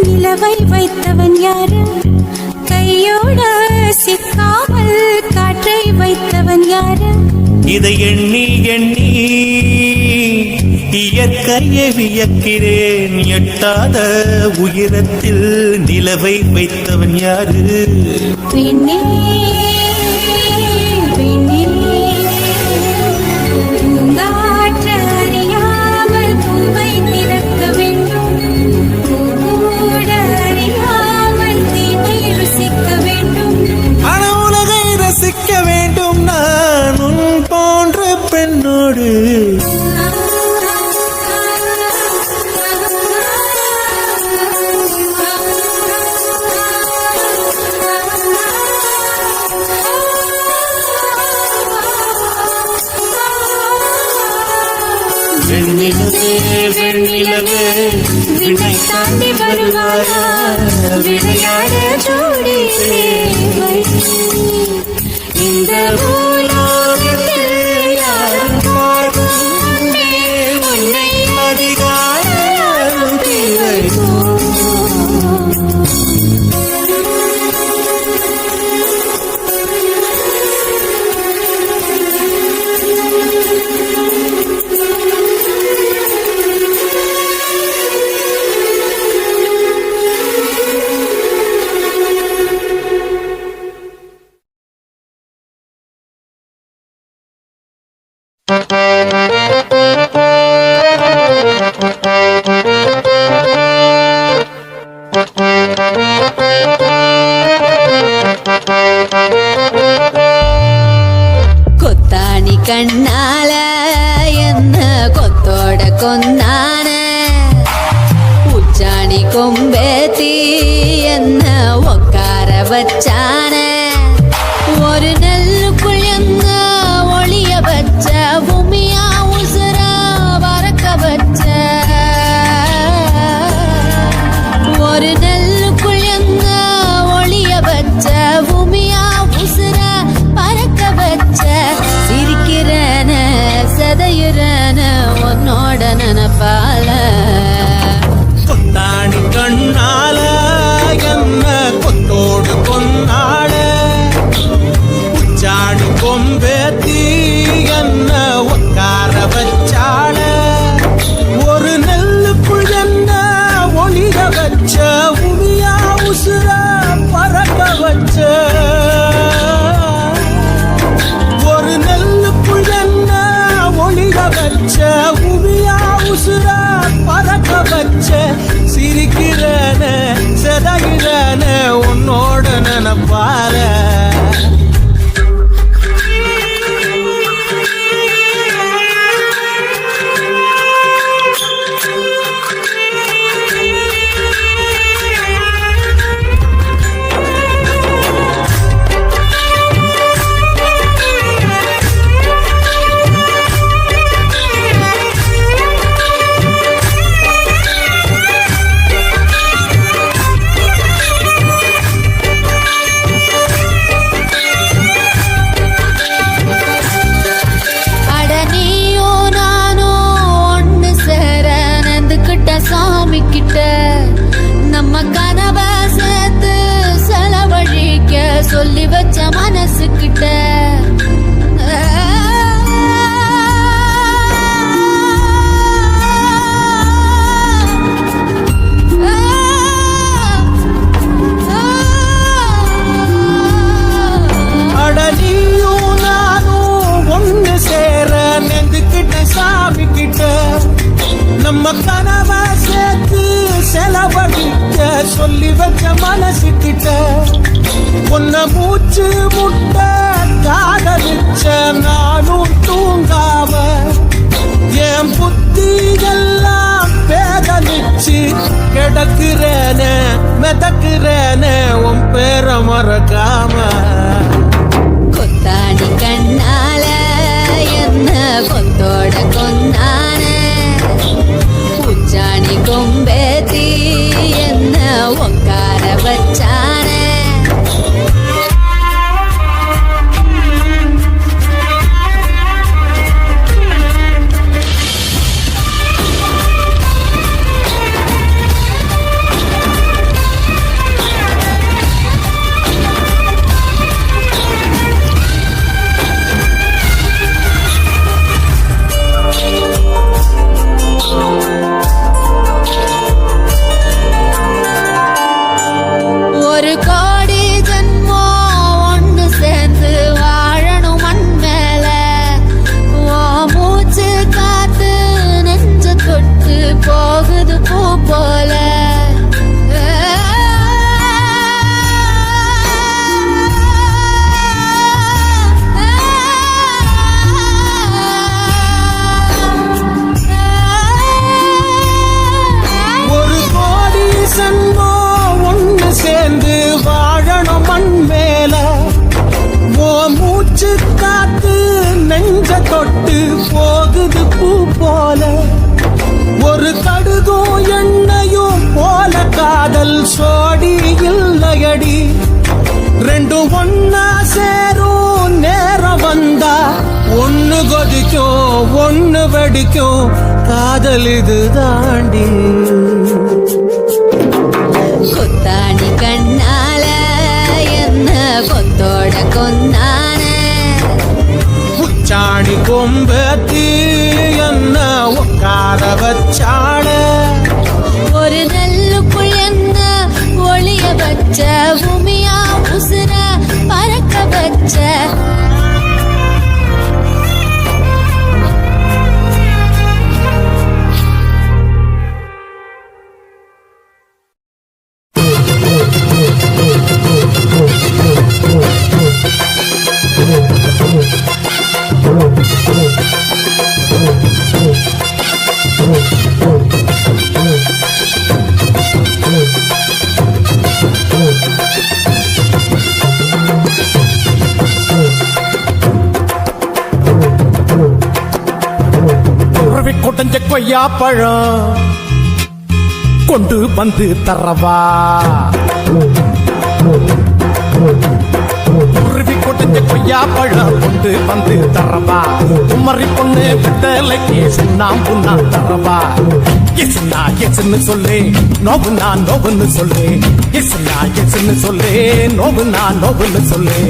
நிலவை வைத்தவன் யாரு கையோட சிக்காமல் காற்றை வைத்தவன் யாரு இதை எண்ணி எண்ணி இயற்கையை வியக்கிறேன் எட்டாத உயரத்தில் நிலவை வைத்தவன் யாரு பெண்ணே பெண்ணே பூங்காற்று அறியாமல் பூவை திறக்க வேண்டும் பூக்கூட அறியாமல் தீமை ருசிக்க வேண்டும் உலகை ரசிக்க வேண்டும் நான் உன் போன்ற பெண்ணோடு வெண்ணிலவே வெண்ணிலவே விண்ணை தாண்டி வருவாயா விளையாட ஜோடி சேவை இந்த பூலோகத்தில் யாரும் பார்க்கும் முன்னே உன்னை அதிகார யாரும் தேவையோ கொத்தாணி கண்ணால என்ன கொத்தோட கொந்தான உச்சாணி கொம்பேத்தி என்ன உக்கார வச்சான ஒரு நெல்லுக்குள் என்ன ஒளிய வச்ச பூமியா உசுரா பறக்க வச்ச ஒரு நெல்லுக்குள் என்ன ஒளிய வச்ச பூமியா உசுரா பறக்க வச்ச சிரிக்கிறன சதையுறன உன்னோட நினப்பால கொத்தாணி கண்ணால என்ன கொத்தோடு கொன்னாட உச்சாணி கொம்பேத்தி என்ன உக்கார வச்சாள ஒரு நெல்லுக்குள் என்ன ஒளிய வச்ச உமியா உசுர பறக்க வச்ச ஒரு நெல்லுக்குள் என்ன ஒளிய வச்ச உமியா உசுர பறக்க வச்ச சிரிக்கிறன செதகிறன உன்னோட நினப்பால சாமி கிட்ட நம்ம கனவை சேர்த்து செலவழிக்க சொல்லி வச்ச மனசு கிட்ட அடனியும் நானும் ஒன்று சேர நெந்துக்கிட்ட சாமி கிட்ட நம்ம கனவை சேர்த்து செலவழிக்க சொல்லி வச்ச மனசு கிட்ட உன்ன மூச்சு முட்டை காதலிச்ச நானும் தூங்காம என் புத்தி எல்லாம் பேதலிச்சு கிடக்குறேன மிதக்குறேன உன் பேர மறக்காம கொத்தாடி கண்ணால என்ன கொத்தோட கொந்தான உச்சாணி கொம்பேத்தி என்ன உக்கார வச்சான ஒரு சேரும் நேரம் வந்தா ஒண்ணு கொதிக்கும் ஒண்ணு வெடிக்கும் காதல் இது தாண்டி கொத்தாடி கண்ணால என்ன கொத்தோட கொந்தான உச்சாணி கொம்பத்தி என்ன உட்கார வச்சாட ஒரு நெல்லுக்குள் என்ன ஒளிய வச்ச பூமியா உசுர பறக்க வச்ச கொட்டஞ்ச கொய்யா பழம் கொண்டு வந்து தரவா உருவி கொட்டஞ்ச கொய்யா பழம் கொண்டு வந்து தரவா குமரி பொண்ணு விட்டலைக்கு சுண்ணாம்புண்ணா தரவா எஸ்னா எஸ்ன்னு சொல்லு நோவுனா நோவுன்னு சொல்லு எஸ்னா எஸ்ன்னு சொல்லு நோவுனா நோவுன்னு சொல்லு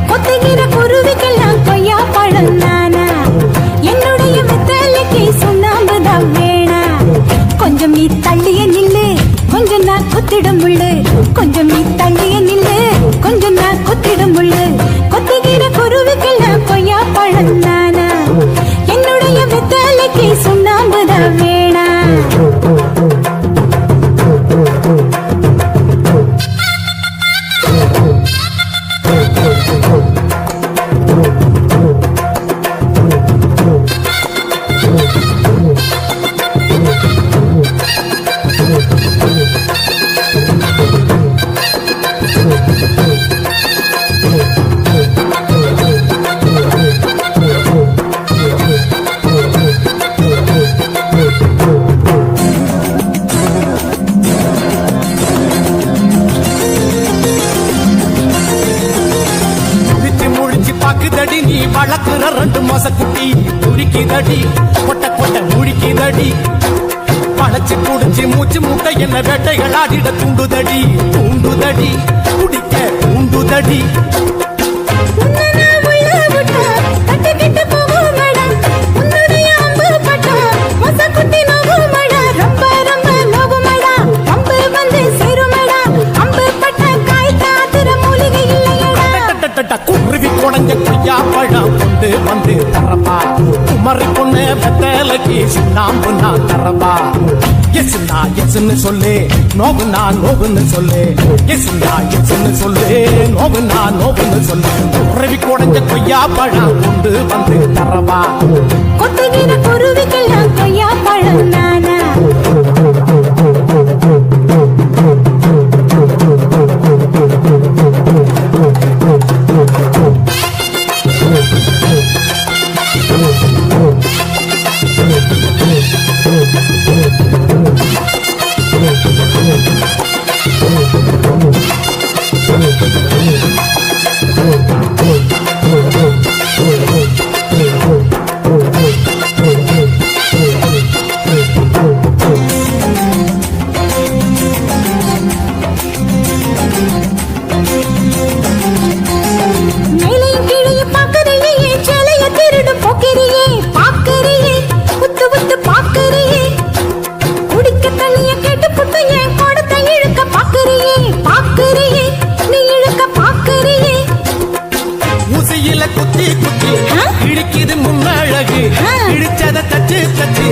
கொத்துகிற குருவிக்கெல்லாம் கொய்யா பழம் நானா என்னுடைய மெத்தலைக்கு சுண்ணாம்புதான் வேணா கொஞ்சம் நீ தள்ளிய நில்லு கொஞ்சம் நான் குத்திடும் முள்ளு கொஞ்சம் நீ தள்ளிய நில்லு கொஞ்சம் நான் குத்திடும் முள்ளு கொத்துகிற குருவிக்கெல்லாம் கொய்யா பழம் நானா என்னுடைய மெத்தலைக்கு சுண்ணாம்புதான் வேணா நீ வளர்க்குற ரெண்டு மாச குட்டி துடிக்குதடி கொட்ட கொட்ட முழிக்குதடி பழச்சு குடிச்சு மூச்சு மூட்டை என்ன வேட்டைகள் ஆடிட தூண்டுதடி தூண்டுதடி குடிக்க தூண்டுதடி குருவி குடஞ்ச கொய்யா பழம் கொண்டு வந்து தரவா குமரி பொண்ணு வெத்தலைக்கு சுண்ணாம்புனா தரவா எஸ்னா எஸ்ன்னு சொல்லு நோவுனா நோவுன்னு சொல்லு எஸ்னா எஸ்ன்னு சொல்லு நோவுனா நோவுன்னு சொல்லு குருவி குடஞ்ச கொய்யா பழம் கொண்டு வந்து தரவா கொத்துகிற குருவிக்கெல்லாம் கொய்யா பழம் நானா குத்தி குத்தி இடிக்குது முன்னழகு இடிச்சத தச்சு தச்சு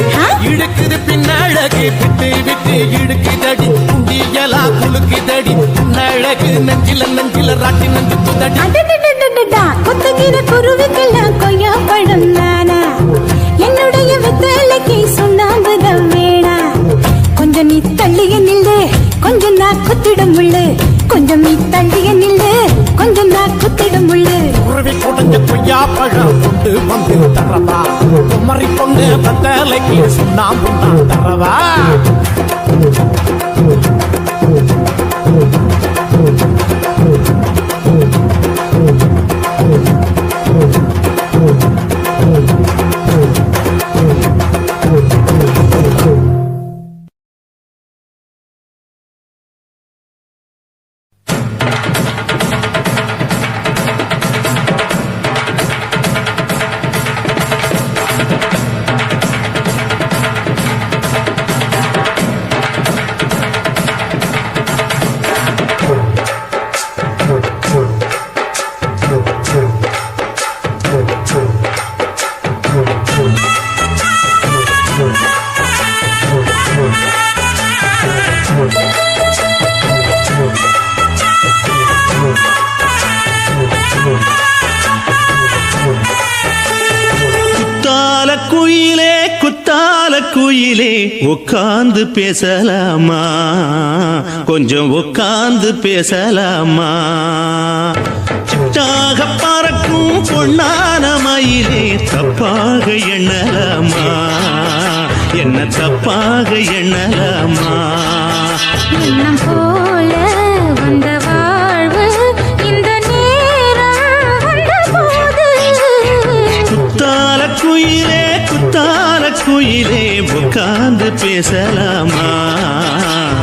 இடுக்குது பின்னழகு விட்டு விட்டு இடுக்குதடி குண்டியலா குலுக்குதடி முன்னழகு நெஞ்சில நெஞ்சில ராட்டி நெஞ்சு குதடி கொத்துகிற குருவிக்கெல்லாம் கொய்யா பழம் நானா என்னுடைய வெத்தலைக்கு சுண்ணாம்புதான் வேணா கொஞ்சம் நீ தள்ளிய நில்லு கொஞ்சம் நான் குத்திடும் முள்ளு கொஞ்சம் நீ தள்ளிய நில்லு கொஞ்சம் நான் குத்திடும் முள்ளு குருவி குடஞ்ச கொய்யா பழம் கொண்டு வந்து தரவா குமரி பொண்ணு வெத்தலைக்கு சுண்ணாம்புனா தரவா குயிலே உட்கார்ந்து பேசலாமா கொஞ்சம் உட்கார்ந்து பேசலாமா சிட்டாக பறக்கும் பொன்னான மயிலே தப்பாக எண்ணலாமா என்ன தப்பாக எண்ணலாமா எண்ணம் போல வந்த வாழ்வு இந்த நேரம் வந்தபோது குத்தால குயிலே உட்கார்ந்து பேசலாமா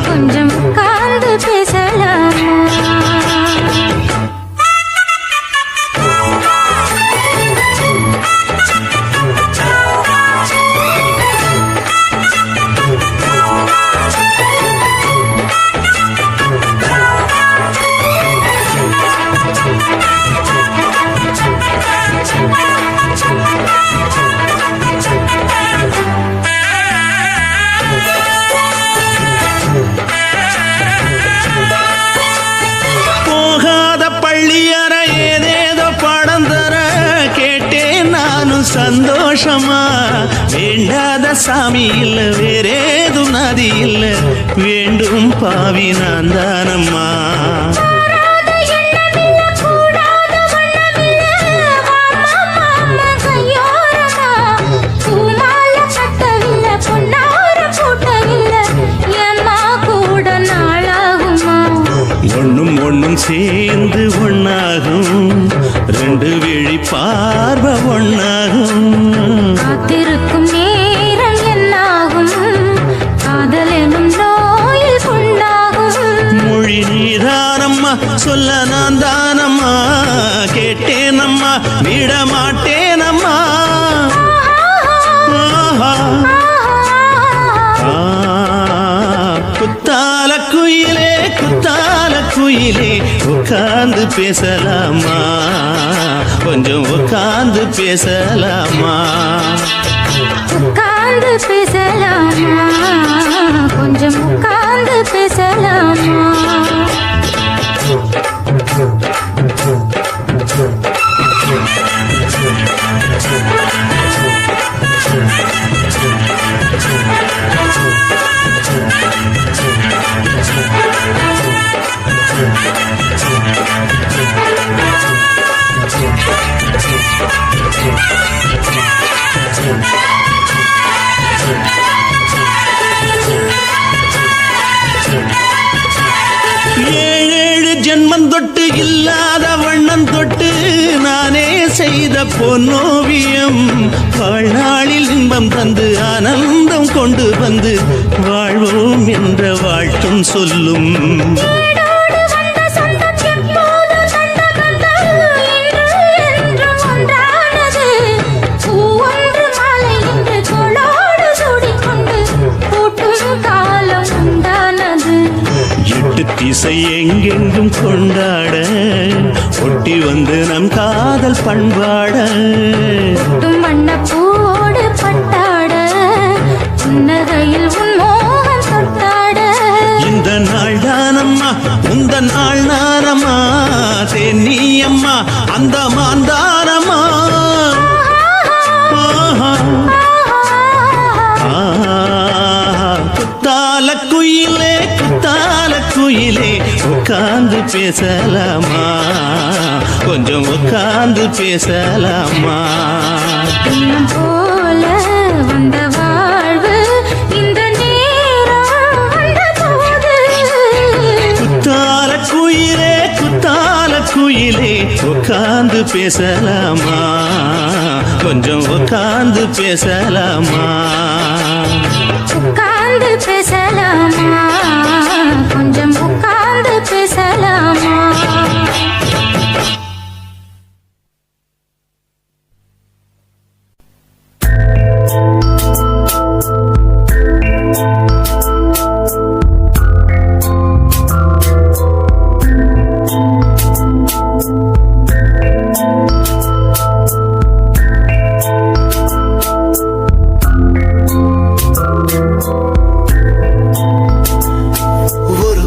கொஞ்சம் உட்கார்ந்து பேசலாமா சந்தோஷமா வேண்டாத சாமி இல்ல வேறேதும் நதி இல்ல வேண்டும் பாவி நான் தானம்மா ஒண்ணும் சேர்ந்து ஒண்ணாகும் ரெண்டு விழி பார்வை ஒண்ணாகும் காத்திருக்கும் நேரம் என்னாகும் காதல் எனும் நோயில் கொண்டாகும் மொழி நீதானம்மா சொல்ல நான் தானம்மா கேட்டேனம்மா விட மாட்டேனம்மா குத்தால குயிலே உட்கார்ந்து பேசலாமா கொஞ்சம் உட்கார்ந்து பேசலாமா உட்கார்ந்து பேசலாமா கொஞ்சம் உட்கார்ந்து பேசலாமா ஏழேழு ஜென்மம் தொட்டு இல்லாத வண்ணம் தொட்டு நானே செய்த பொன்னோவியம் வாழ்நாளில் இன்பம் தந்து ஆனந்தம் கொண்டு வந்து வாழ்வோம் என்ற வாழ்த்தும் சொல்லும் திசை எங்கெங்கும் கொண்டாட ஒட்டி வந்து நம் காதல் பண்பாட வண்ணப்பூடு பட்டாட புன்னகையில் உன் மோகம் தொட்டாட இந்த நாள் தானம்மா உந்த நாள் நானம்மா தென்னி அம்மா அந்த மாந்தானம்மா குத்தால குயிலே உட்கார்ந்து பேசலாமா கொஞ்சம் உட்கார்ந்து பேசலாமா போல வந்த வாழ்வு இந்த நேரம் வந்தபோது குத்தால குயிலே உட்கார்ந்து பேசலாமா கொஞ்சம் உட்கார்ந்து பேசலாமா உட்கார்ந்து பேசலாமா கொஞ்சம் உட்கார்ந்து பேசலாமா ஒரு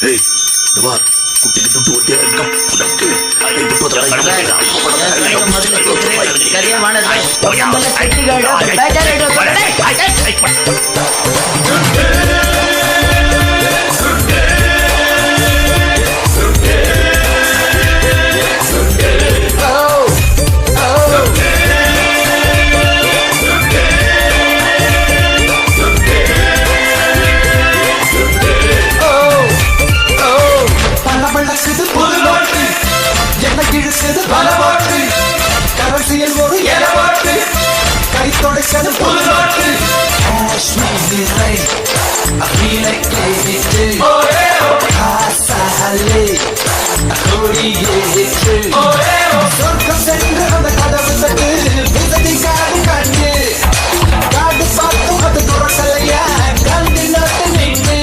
ஏய் இந்த பார் குட்டிக்கு துட்டு ஒட்டியா இருக்க உனக்கு அதை கரசியில் ஒரு எலவாட்டு கை தொடச்சது புது நாட்டு சொர்க்கம் சென்று அந்த கதவு தட்டு விசதி காடு கண்டு காடு பார்த்து அது துறக்கலையா கண்டு நாட்டு நின்று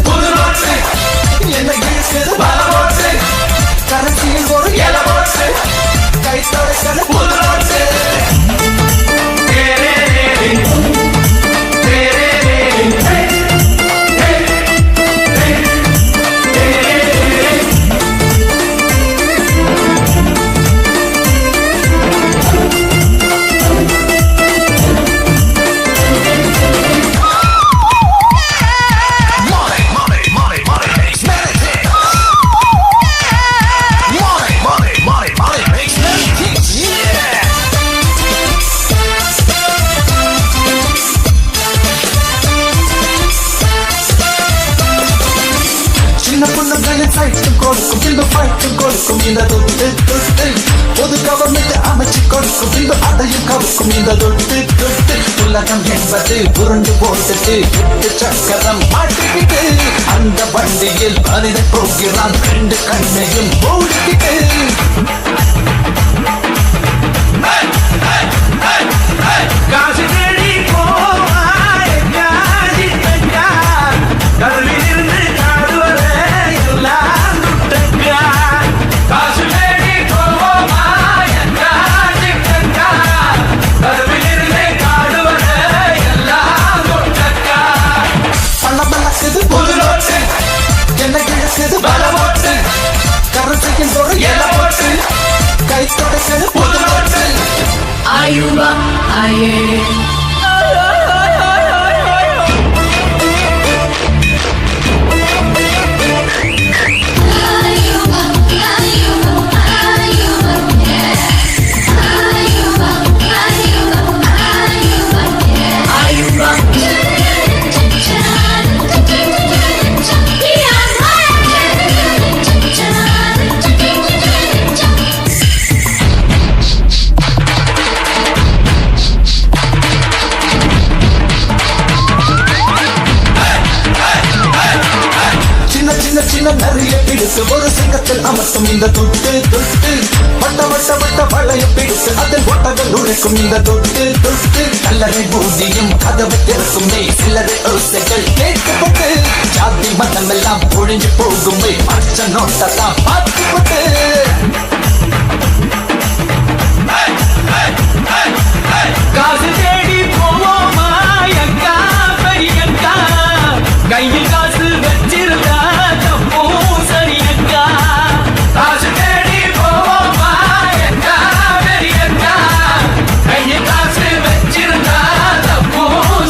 புது நோட்டு என்ன இழுக்குது பல ஓட்டு கரசியில் ஒரு இல ஓட்டு கை தொடக்கிறது புது நோட்டு பொது கவர்மெண்ட் அமைச்சு கொடுக்கும் இந்த அதையும் கவுக்கும் இந்த தொட்டு தொட்டு உலகம் என்பது புரண்டு போட்டுட்டு சக்கரம் மாட்டிக்கிட்டு அந்த வண்டியில் மனிதன் போகிறான் ரெண்டு கண்ணையும் மூடிக்கிட்டு காசு தேடி போவாய் கருவிலிருந்து காடுவர எல்லாம் துட்டக்கா காசு தேடி போவாய் கருவிலிருந்து காடுவர எல்லாம் துட்டக்கா பல பலக்குது புது நோட்டு என்ன கிழக்குது பல ஓட்டு கரசையின் ஒரு இல ஓட்டு கை தொடக்கிறது புது நோட்டு Ayuba, aye. நிறைய பிடித்து ஒரு சிங்கத்தில் அமர்த்தும் இந்த தொட்டு தொட்டு வட்ட வட்ட வட்ட வளைய பிடித்து அதில் ஒட்டகள் உழைக்கும் இந்த தொட்டு தொட்டு கல்லறை பூதியும் கதவு திறக்கும் சிலரை ஓசைகள் கேட்கப்பட்டு ஜாதி மதம் எல்லாம் ஒழிஞ்சு போகும் மற்ற நோட்டெல்லாம் பார்த்துப்பட்டு காசு